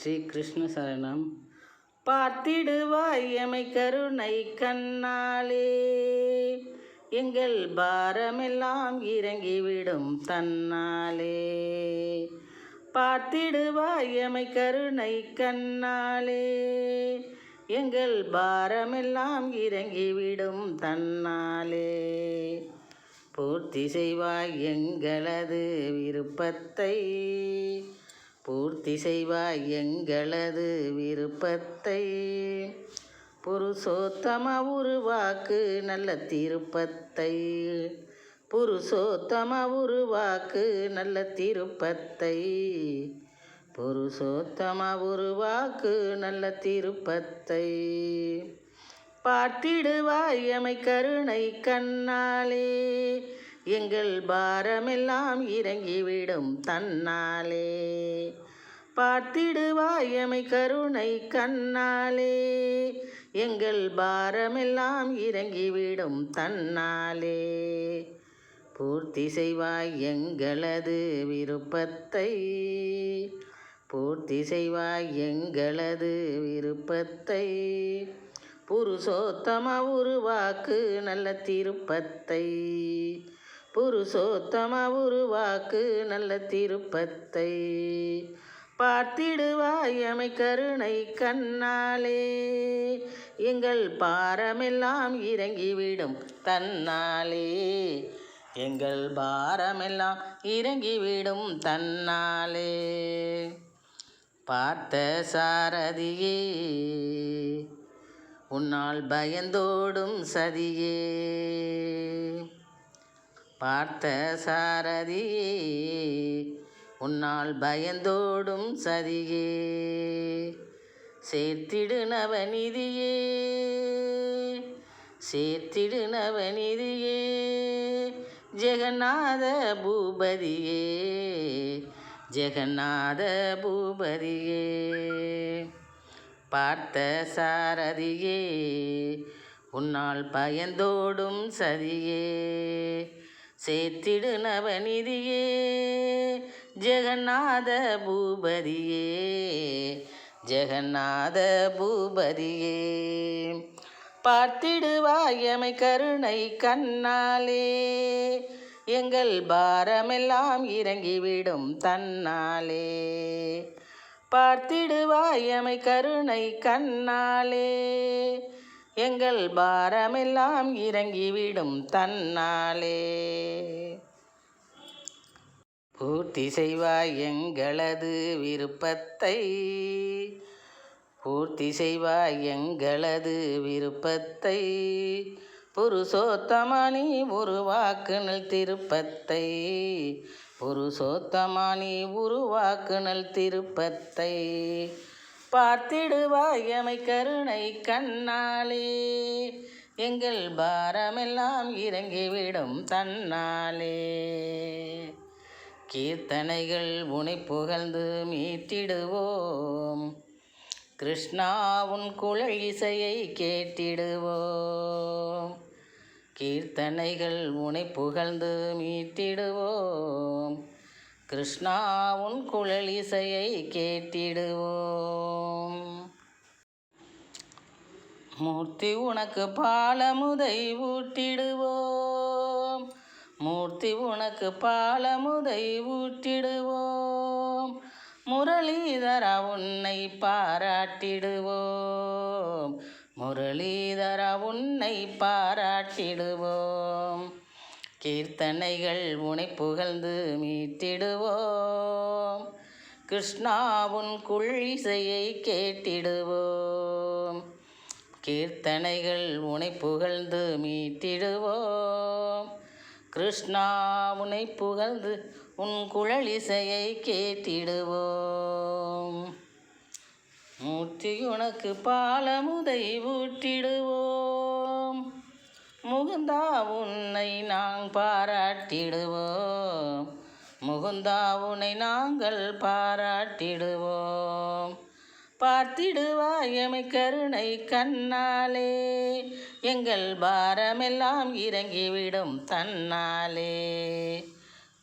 ஸ்ரீ கிருஷ்ண சரணம். பார்த்திடுவாய் எமை கருணை கண்ணாலே, எங்கள் பாரமெல்லாம் இறங்கிவிடும் தன்னாலே. பார்த்திடுவாய் எமை கருணை கண்ணாலே, எங்கள் பாரமெல்லாம் இறங்கிவிடும் தன்னாலே. பூர்த்தி செய்வாய் எங்களது விருப்பத்தை, பூர்த்தி செய்வாய் எங்களது விருப்பத்தை. புருஷோத்தம உருவாக்கு நல்ல திருப்பத்தை, புருஷோத்தம உருவாக்கு நல்ல திருப்பத்தை, புருஷோத்தம உருவாக்கு நல்ல திருப்பத்தை. பார்த்திடுவாய் எமை கருணை கண்ணாலே, எங்கள் பாரமெல்லாம் இறங்கிவிடும் தன்னாலே. பார்த்திடுவாய் எமை கருணை கண்ணாலே, எங்கள் பாரமெல்லாம் இறங்கிவிடும் தன்னாலே. பூர்த்தி செய்வாய் எங்களது விருப்பத்தை, பூர்த்தி செய்வாய் எங்களது விருப்பத்தை. புருஷோத்தம உருவாக்கு நல்ல திருப்பத்தை, புருஷோத்தம உருவாக்கு நல்ல திருப்பத்தை. பார்த்திடுவாய் எமை கருணை கண்ணாலே, எங்கள் பாரமெல்லாம் இறங்கிவிடும் தன்னாலே, எங்கள் பாரமெல்லாம் இறங்கிவிடும் தன்னாலே. பார்த்த சாரதியே உன்னால் பயந்தோடும் சதியே, பார்த்த சாரதியே உன்னால் பயந்தோடும் சதியே. சேர்த்திடு நவநிதியே, சேர்த்திடு நவநிதியே, ஜெகநாத பூபதியே, ஜெகநாத பூபதியே. பார்த்த சாரதியே உன்னால் பயந்தோடும் சதியே. சேர்த்திடு நவநிதியே, ஜெகநாத பூபதியே, ஜெகநாத பூபதியே. பார்த்திடுவாய் எமை கருணை கண்ணாலே, எங்கள் பாரமெல்லாம் இறங்கிவிடும் தன்னாலே. பார்த்திடுவாய் எமை கருணை கண்ணாலே, எங்கள் பாரமெல்லாம் இறங்கிவிடும் தன்னாலே. பூர்த்தி செய்வாய் எங்களது விருப்பத்தை, பூர்த்தி செய்வாய் எங்களது விருப்பத்தை. புருஷோத்தமனி உருவாக்குனல் திருப்பத்தை, புருஷோத்தமனி உருவாக்குனல் திருப்பத்தை. பார்த்திடுவாய் எமை கருணை கண்ணாலே, எங்கள் பாரமெல்லாம் இறங்கிவிடும் தன்னாலே. கீர்த்தனைகள் உனை புகழ்ந்து மீட்டிடுவோம், கிருஷ்ணா உன் குழல் இசையை கேட்டிடுவோம். கீர்த்தனைகள் உனை புகழ்ந்து மீட்டிடுவோம், கிருஷ்ணா உன் குழல் இசையை கேட்டிடுவோம். மூர்த்தி உனக்கு பாலமுதை ஊட்டிடுவோம், மூர்த்தி உனக்கு பாலமுதை ஊட்டிடுவோம். முரளிதரா உன்னை பாராட்டிடுவோம், முரளிதரா உன்னை பாராட்டிடுவோம். கீர்த்தனைகள் உனை புகழ்ந்து மீட்டிடுவோம், கிருஷ்ணா உன் குழல் இசையை கேட்டிடுவோம். கீர்த்தனைகள் உனை புகழ்ந்து மீட்டிடுவோம், கிருஷ்ணா உனை புகழ்ந்து உன் குழல் இசையை கேட்டிடுவோம். மூர்த்தி உனக்கு பாலமுதை ஊட்டிடுவோம், முகுந்தா உன்னை நாங் பாராட்டிடுவோம், முகுந்தா உன்னை நாங்கள் பாராட்டிடுவோம். பார்த்திடுவாய் எமை கருணை கண்ணாலே, எங்கள் பாரமெல்லாம் இறங்கிவிடும் தன்னாலே.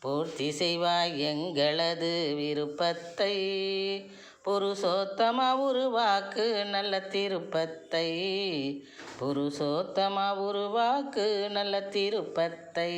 பூர்த்தி செய்வாய் எங்களது விருப்பத்தை, புருஷோத்தமா உருவாக்கு நல்ல திருப்பத்தை, புருஷோத்தமா உருவாக்கு நல்ல திருப்பத்தை.